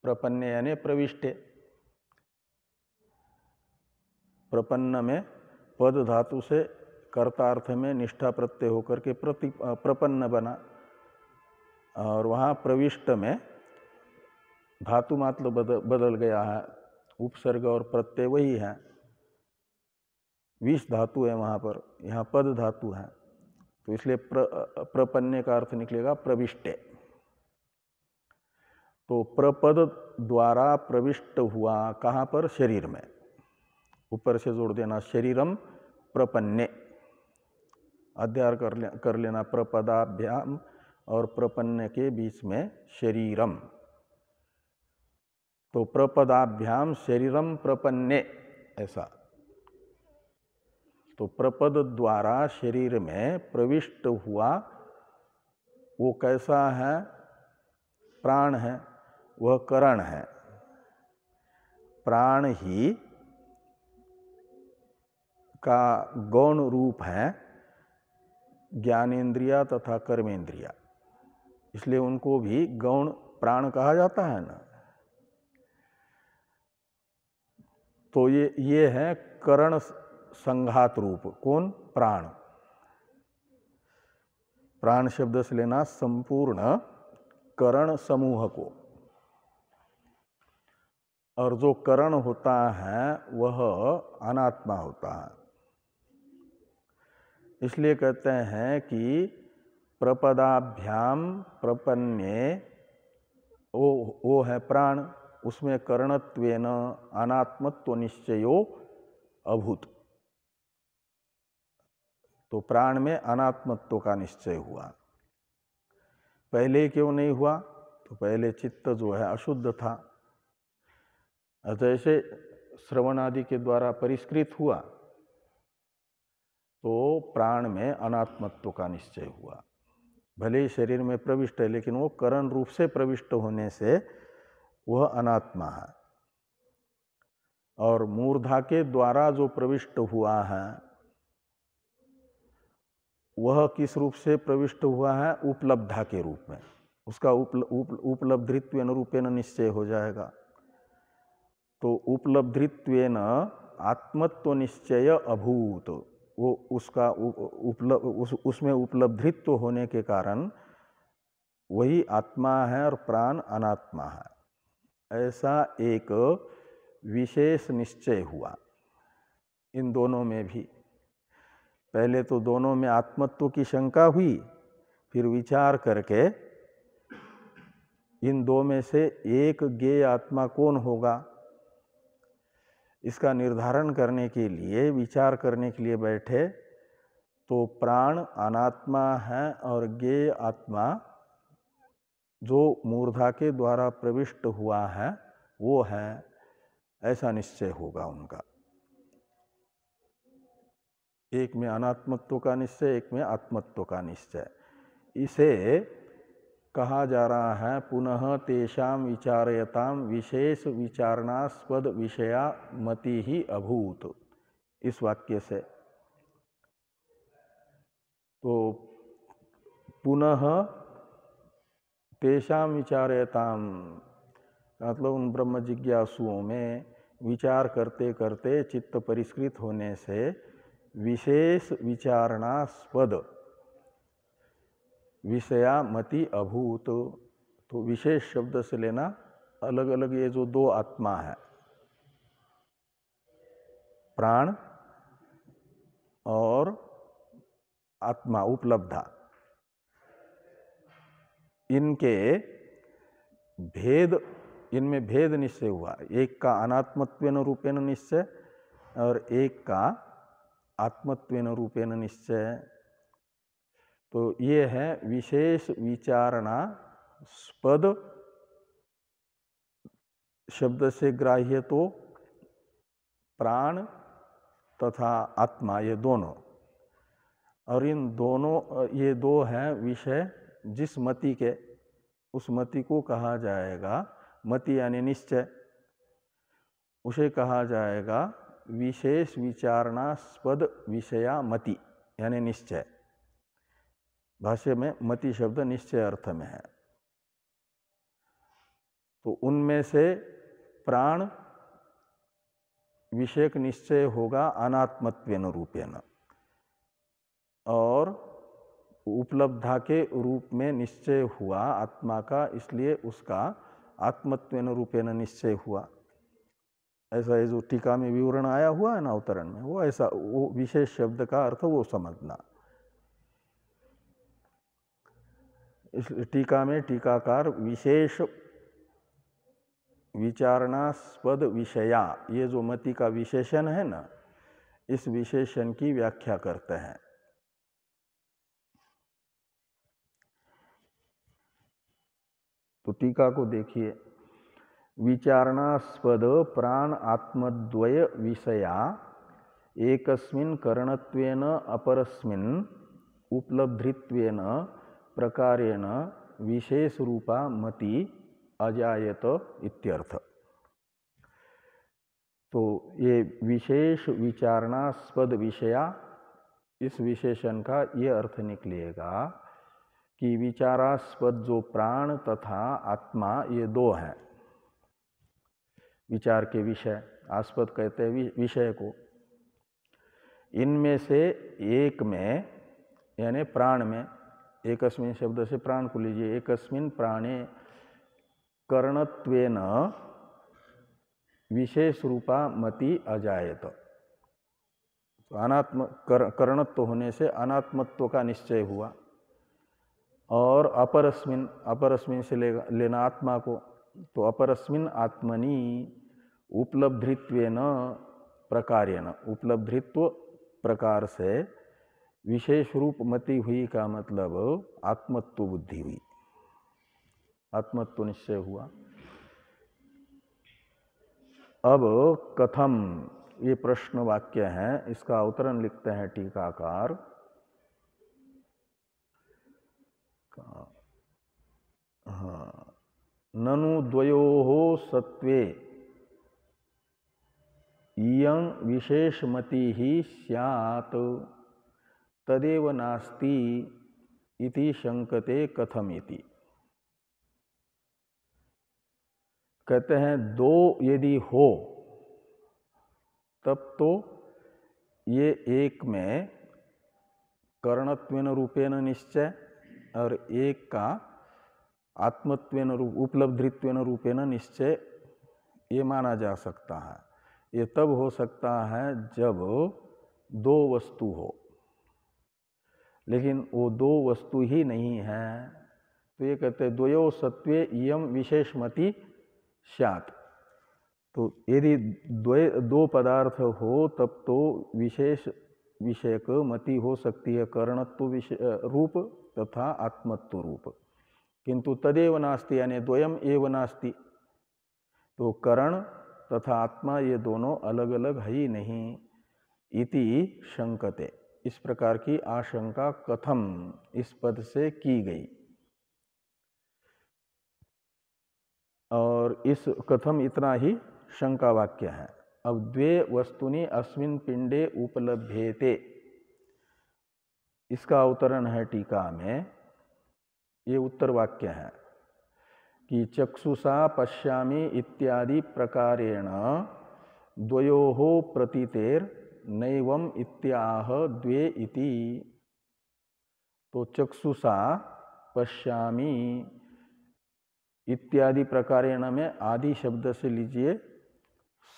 प्रपन्ने यानी प्रविष्टे, प्रपन्न में पद धातु से कर्तार्थ में निष्ठा प्रत्यय होकर के प्रपन्न बना, और वहाँ प्रविष्ट में धातु मात्र बदल गया है, उपसर्ग और प्रत्यय वही है, विष धातु है वहाँ पर, यहाँ पद धातु है, तो इसलिए प्रपन्ने का अर्थ निकलेगा प्रविष्टे। तो प्रपद द्वारा प्रविष्ट हुआ कहाँ पर, शरीर में, ऊपर से जोड़ देना शरीरम प्रपन्ने, अध्यार कर लेना प्रपदाभ्याम और प्रपन्न के बीच में शरीरम। तो प्रपदाभ्याम शरीरम प्रपन्ने, ऐसा। तो प्रपद द्वारा शरीर में प्रविष्ट हुआ, वो कैसा है, प्राण है, वह करण है। प्राण ही का गौण रूप है ज्ञानेन्द्रिया तथा कर्मेंद्रिया, इसलिए उनको भी गौण प्राण कहा जाता है ना। तो ये है करण संघात रूप, कौन, प्राण। प्राण शब्द से लेना संपूर्ण करण समूह को, और जो करण होता है वह अनात्मा होता है। इसलिए कहते हैं कि प्रपदाभ्याम प्रपन्ने, वो है प्राण, उसमें करणत्वेन अनात्मत्व निश्चयो अभूत। तो प्राण में अनात्मत्व का निश्चय हुआ। पहले क्यों नहीं हुआ, तो पहले चित्त जो है अशुद्ध था, जैसे श्रवण आदि के द्वारा परिष्कृत हुआ तो प्राण में अनात्मत्व का निश्चय हुआ। भले ही शरीर में प्रविष्ट है लेकिन वो करण रूप से प्रविष्ट होने से वह अनात्मा है। और मूर्धा के द्वारा जो प्रविष्ट हुआ है वह किस रूप से प्रविष्ट हुआ है? उपलब्धा के रूप में। उसका उपलब्धित्वेन रूपेण निश्चय हो जाएगा। तो उपलब्धित्वेन आत्मत्व निश्चय अभूत, वो उसका उसमें उपलब्धित्व होने के कारण वही आत्मा है और प्राण अनात्मा है, ऐसा एक विशेष निश्चय हुआ इन दोनों में भी। पहले तो दोनों में आत्मत्व की शंका हुई, फिर विचार करके इन दो में से एक ज्ञेय आत्मा कौन होगा इसका निर्धारण करने के लिए विचार करने के लिए बैठे तो प्राण अनात्मा है और ज्ञेय आत्मा जो मूर्धा के द्वारा प्रविष्ट हुआ है वो है, ऐसा निश्चय होगा उनका। एक में अनात्मत्व का निश्चय, एक में आत्मत्व का निश्चय। इसे कहा जा रहा है पुनः तेषाम विचारयताम विशेष विचारणास्पद विषया मति ही अभूत, इस वाक्य से। तो पुनः तेषाम विचारयताम मतलब उन ब्रह्म जिज्ञासुओं में विचार करते करते चित्त परिष्कृत होने से विशेष विचारणास्पद विषया मति अभूत। तो विशेष शब्द से लेना अलग अलग ये जो दो आत्मा है, प्राण और आत्मा उपलब्धा, इनके भेद, इनमें भेद निश्चय हुआ। एक का अनात्मत्वेन रूपेण निश्चय और एक का आत्मत्वेन रूपेण निश्चय। तो ये है विशेष विचारणास्पद शब्द से ग्राह्य तो प्राण तथा आत्मा ये दोनों, और इन दोनों ये दो हैं विषय जिस मति के, उस मति को कहा जाएगा मति यानी निश्चय, उसे कहा जाएगा विशेष विचारणास्पद विषया मति यानी निश्चय। भाष्य में मति शब्द निश्चय अर्थ में है। तो उनमें से प्राण विषयक निश्चय होगा अनात्मत्वेन रूपेण, और उपलब्धा के रूप में निश्चय हुआ आत्मा का, इसलिए उसका आत्मत्वेन रूपेण निश्चय हुआ। ऐसा ये जो टीका में विवरण आया हुआ है ना अवतरण में, वो ऐसा, वो विशेष शब्द का अर्थ वो समझना। इस टीका में टीकाकार विशेष विचारणास्पद विषया, ये जो मति का विशेषण है ना, इस विशेषण की व्याख्या करते हैं। तो टीका को देखिए, विचारणास्पद प्राण आत्मद्वय विषया एकस्मिन् करणत्वेन अपरस्मिन् उपलब्धित्वेन प्रकारेण विशेष रूपा मति अजायत इत्यर्थ। तो ये विशेष विचारणास्पद विषया, इस विशेषण का ये अर्थ निकलेगा कि विचारास्पद जो प्राण तथा आत्मा ये दो हैं, विचार के विषय, आस्पद कहते हैं विषय को, इनमें से एक में यानी प्राण में, एकस्मिन् शब्द से प्राण को लीजिए, एकस्मिन् प्राणे करणत्वेन विशेष रूपा मति अजायत। तो अनात्म करणत्व होने से अनात्मत्व का निश्चय हुआ, और अपरस्मिन्, अपरस्मिन् से लेना आत्मा को, तो अपरस्मिन् आत्मनि उपलब्धित्वेन प्रकारेण, उपलब्धित्व प्रकार से विशेष रूप मति हुई का मतलब आत्मत्व बुद्धि हुई, आत्मत्व निश्चय हुआ। अब कथम, ये प्रश्न वाक्य है, इसका अवतरण लिखते हैं टीकाकार। हाँ, ननु द्वयोः सत्वे इयं विशेषमति ही स्यात् तदेव नास्ति इति शंकते कथम इति। कहते हैं दो यदि हो तब तो ये एक में करणत्वेन रूपेण निश्चय और एक का आत्मत्वेन रूप उपलब्धित्वेन रूपेण निश्चय ये माना जा सकता है। ये तब हो सकता है जब दो वस्तु हो, लेकिन वो दो वस्तु ही नहीं है। तो ये कहते हैं द्वयो सत्वे इयं विशेषमति स्यात्। तो यदि दो पदार्थ हो तब तो विशेष विषयक मति हो सकती है, करणत्व रूप तथा आत्मत्व रूप, किंतु तदेव नास्ति यानी द्वयम एव नास्ति। तो करण तथा आत्मा ये दोनों अलग अलग है ही नहीं। इति शंकते, इस प्रकार की आशंका कथम इस पद से की गई। और इस कथम इतना ही शंका वाक्य है। अब द्वे वस्तुनि अस्मिन् पिंडे उपलभ्येते, इसका अवतरण है टीका में। ये उत्तर वाक्य है कि चक्षुषा पश्यामि इत्यादि प्रकारेण द्वयोः प्रतीतेर नैवम इत्याह द्वे इति। तो चक्षुषा पश्यामि इत्यादि प्रकारेण में आदि शब्द से लीजिए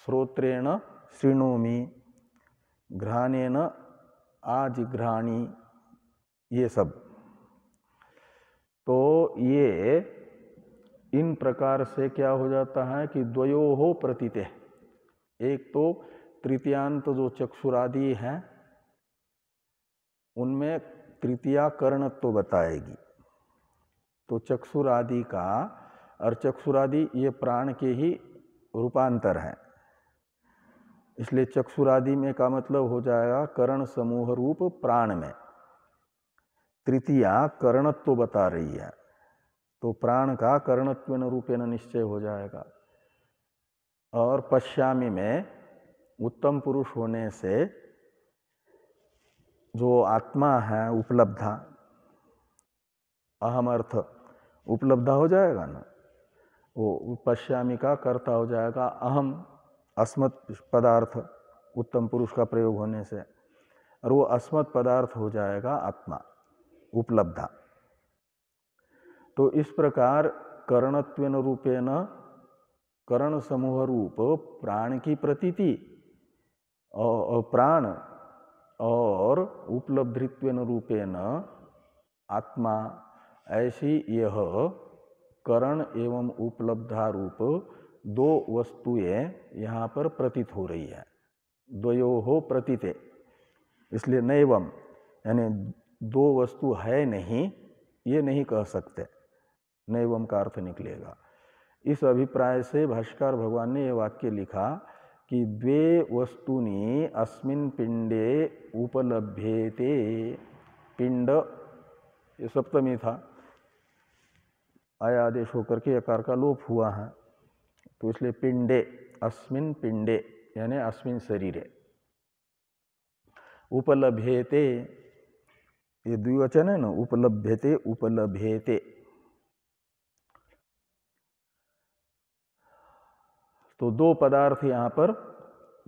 श्रोत्रेण शृणोमि, घ्राणेन आजिघ्राणि, ये सब। तो ये इन प्रकार से क्या हो जाता है कि द्वयोः प्रतीते, एक तो तृतीयांत जो चक्षुरादि है उनमें तृतीया कर्णत्व बताएगी। तो चक्षुरादि का और चक्षुरादि ये प्राण के ही रूपांतर है, इसलिए चक्षुरादि में का मतलब हो जाएगा करण समूह रूप प्राण में तृतीया कर्णत्व बता रही है। तो प्राण का कर्णत्वेन रूपेण निश्चय हो जाएगा। और पश्यामि में उत्तम पुरुष होने से जो आत्मा है उपलब्धा, अहम अर्थ उपलब्धा हो जाएगा ना, वो पश्यामि का कर्ता हो जाएगा अहम, अस्मत् पदार्थ उत्तम पुरुष का प्रयोग होने से, और वो अस्मत् पदार्थ हो जाएगा आत्मा उपलब्धा। तो इस प्रकार करणत्वेन रूपेण करण समूह रूप प्राण की प्रतीति और प्राण और उपलब्धित्वेन रूपेण आत्मा, ऐसी यह करण एवं उपलब्धा रूप दो वस्तुएं यहाँ पर प्रतीत हो रही है। द्वयोः प्रतीते, इसलिए नैवम यानी दो वस्तु है नहीं, ये नहीं कह सकते, नैवम का अर्थ निकलेगा। इस अभिप्राय से भाष्यकार भगवान ने यह वाक्य लिखा कि द्वे वस्तुनि अस्मिन् पिंडे उपलभ्येते। पिंड ये सप्तमी था, आया आदेश होकर के यकार का लोप हुआ है, तो इसलिए पिंडे, अस्मिन् पिंडे यानी अस्मिन् शरीरे, उपलभ्येते ये द्विवचन है ना, उपलभ्यते उपलभ्येते। तो दो पदार्थ यहाँ पर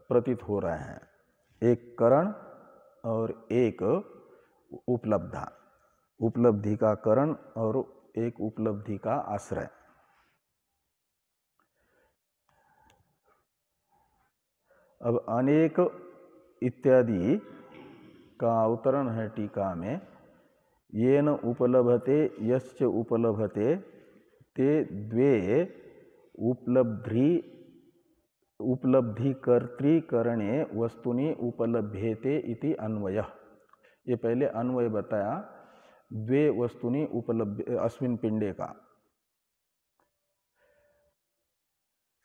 प्रतीत हो रहे हैं, एक करण और एक उपलब्धा, उपलब्धि का करण और एक उपलब्धि का आश्रय। अब अनेक इत्यादि का अवतरण है टीका में, येन उपलभते यश्च उपलभते ते द्वे उपलब्धिकर्तृकरणे वस्तुनि उपलभ्येते इति अन्वयः। ये पहले अन्वय बताया द्वे वस्तुनि उपलभ्य अस्मिन् पिंडे का।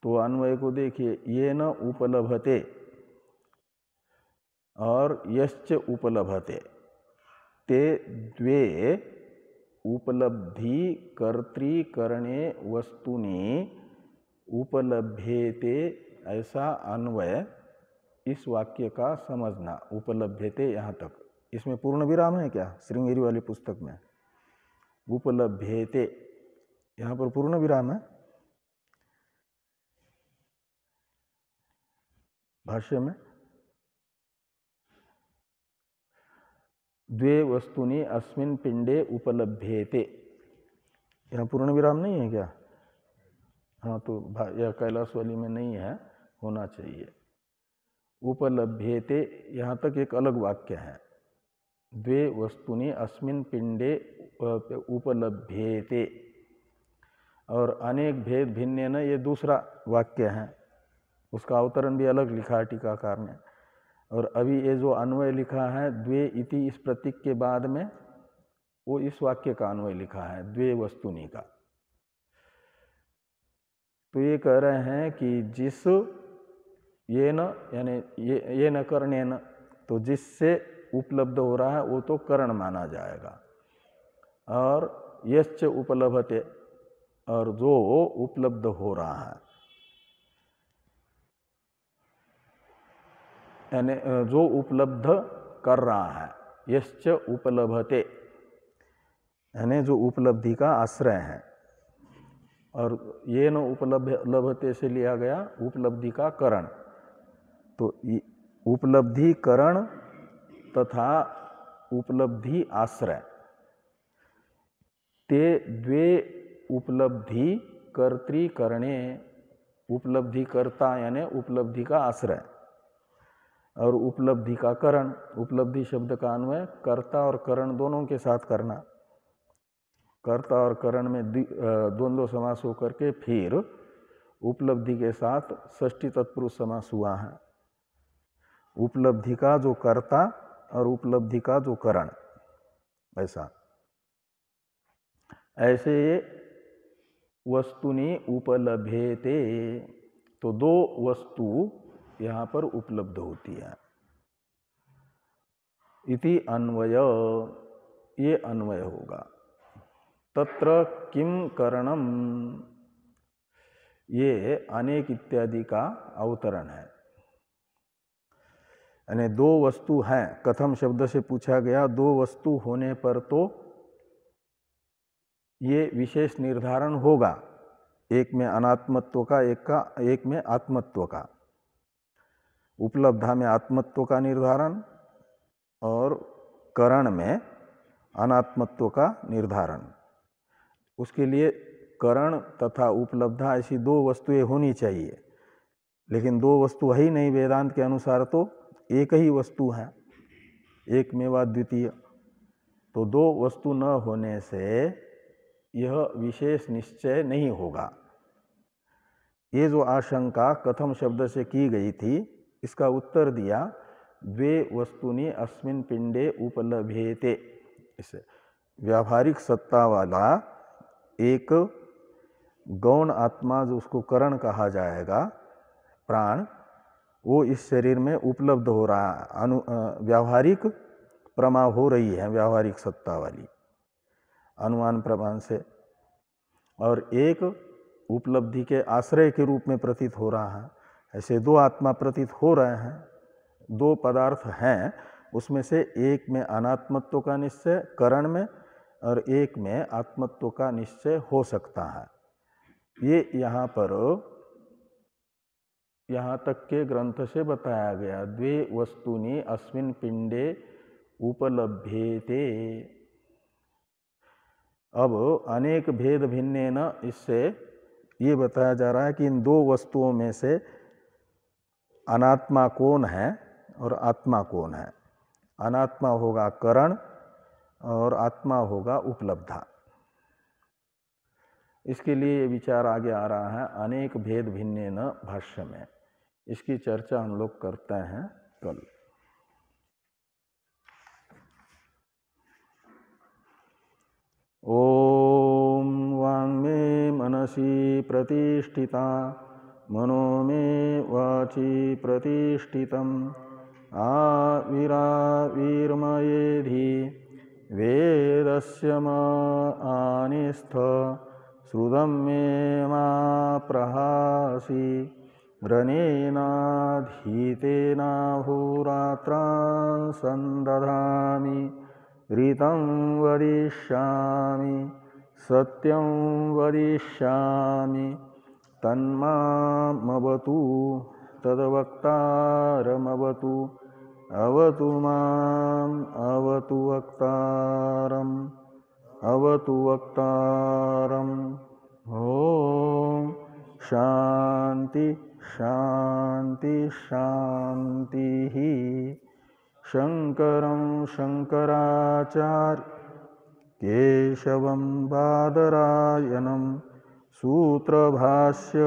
तो अन्वय को देखिए, ये न उपलभते और यश्च उपलभते, ते द्वे उपलब्धि कर्तृकरणे वस्तुनि उपलभ्येते, ऐसा अन्वय इस वाक्य का समझना। उपलभ्यते यहाँ तक, इसमें पूर्ण विराम है क्या? श्रृंगेरी वाली पुस्तक में उपलभ्येते यहाँ पर पूर्ण विराम है। भाष्य में द्वे वस्तुनि अस्मिन् पिंडे उपलभ्येते, यहाँ पूर्ण विराम नहीं है क्या? हाँ, तो यह कैलाश वाली में नहीं है, होना चाहिए। उपलभ्येते यहाँ तक एक अलग वाक्य है। द्वे वस्तुनि अस्मिन् पिंडे उपलभ्येते, और अनेक भेद भिन्नेन ये दूसरा वाक्य है, उसका अवतरण भी अलग लिखा है टीकाकार ने। और अभी ये जो अन्वय लिखा है द्वे इति इस प्रतीक के बाद में, वो इस वाक्य का अन्वय लिखा है द्वे वस्तुनि का। तो ये कह रहे हैं कि जिस ये न, यानी ये न करने न, तो जिससे उपलब्ध हो रहा है वो तो करण माना जाएगा। और यश्च उपलभते, और जो उपलब्ध हो रहा है, यानी जो उपलब्ध कर रहा है, यश्च उपलभते यानी जो उपलब्धि का आश्रय है। और ये न उपलभते से लिया गया उपलब्धि का करण, तो उपलब्धि करण तथा उपलब्धि आश्रय, ते द्वे उपलब्धि कर्तृकरणे, उपलब्धि कर्ता यानी उपलब्धि का आश्रय, और उपलब्धि का करण, उपलब्धि शब्द का अन्वय कर्ता और करण दोनों के साथ करना। कर्ता और करण में द्वंद्व समास होकर के फिर उपलब्धि के साथ षष्ठी तत्पुरुष समास हुआ है। उपलब्धि का जो कर्ता और उपलब्धि का जो करण, ऐसा। ऐसे वस्तुनि उपलभ्येते, तो दो वस्तु यहाँ पर उपलब्ध होती है। इति अन्वय, ये अन्वय होगा। तत्र किम करणम, ये अनेक इत्यादि का अवतरण है। यानी दो वस्तु हैं, कथम शब्द से पूछा गया, दो वस्तु होने पर तो ये विशेष निर्धारण होगा, एक में अनात्मत्व का, एक में आत्मत्व का। उपलब्धा में आत्मत्व का निर्धारण और करण में अनात्मत्व का निर्धारण। उसके लिए करण तथा उपलब्धा ऐसी दो वस्तुएं होनी चाहिए, लेकिन दो वस्तु है ही नहीं वेदांत के अनुसार, तो एक ही वस्तु है, एक में व द्वितीय। तो दो वस्तु न होने से यह विशेष निश्चय नहीं होगा। ये जो आशंका कथम शब्द से की गई थी, इसका उत्तर दिया द्वे वस्तुनि अस्मिन् पिंडे उपलभ्येते। इसे व्यावहारिक सत्ता वाला एक गौण आत्मा, जो उसको करण कहा जाएगा, प्राण, वो इस शरीर में उपलब्ध हो रहा है। व्यावहारिक प्रमा हो रही है, व्यावहारिक सत्ता वाली, अनुमान प्रमाण से। और एक उपलब्धि के आश्रय के रूप में प्रतीत हो रहा है। ऐसे दो आत्मा प्रतीत हो रहे हैं, दो पदार्थ हैं, उसमें से एक में अनात्मत्व का निश्चय करण में, और एक में आत्मत्व का निश्चय हो सकता है। ये यहाँ पर यहाँ तक के ग्रंथ से बताया गया, द्वे वस्तुनि अस्मिन् पिंडे उपलभ्येते। अब अनेक भेद भिन्नेन, इससे ये बताया जा रहा है कि इन दो वस्तुओं में से अनात्मा कौन है और आत्मा कौन है। अनात्मा होगा करण और आत्मा होगा उपलब्धा। इसके लिए ये विचार आगे आ रहा है अनेक भेद भिन्नेन भाष्य में। इसकी चर्चा हम लोग करते हैं कल। ओम वाङ्मे मनसि प्रतिष्ठिता मनो मे वाचि प्रतिष्ठितम् आविराविर्मयेधि वेदस्य म आनिस्थ श्रुतं मे मा प्रहासि रनेनाधीतेनाहोरात्रान् सन्दधामि ऋतं वदिष्यामि सत्यं वदिष्यामि तन्मामवतु तद्वक्तारमवतु अवतु माम् अवतु वक्तारम् अवतु वक्तारम्। ॐ शान्ति शान्ति शान्तिः। शङ्करं शङ्कराचार्य केशवं बादरायणं सूत्रभाष्य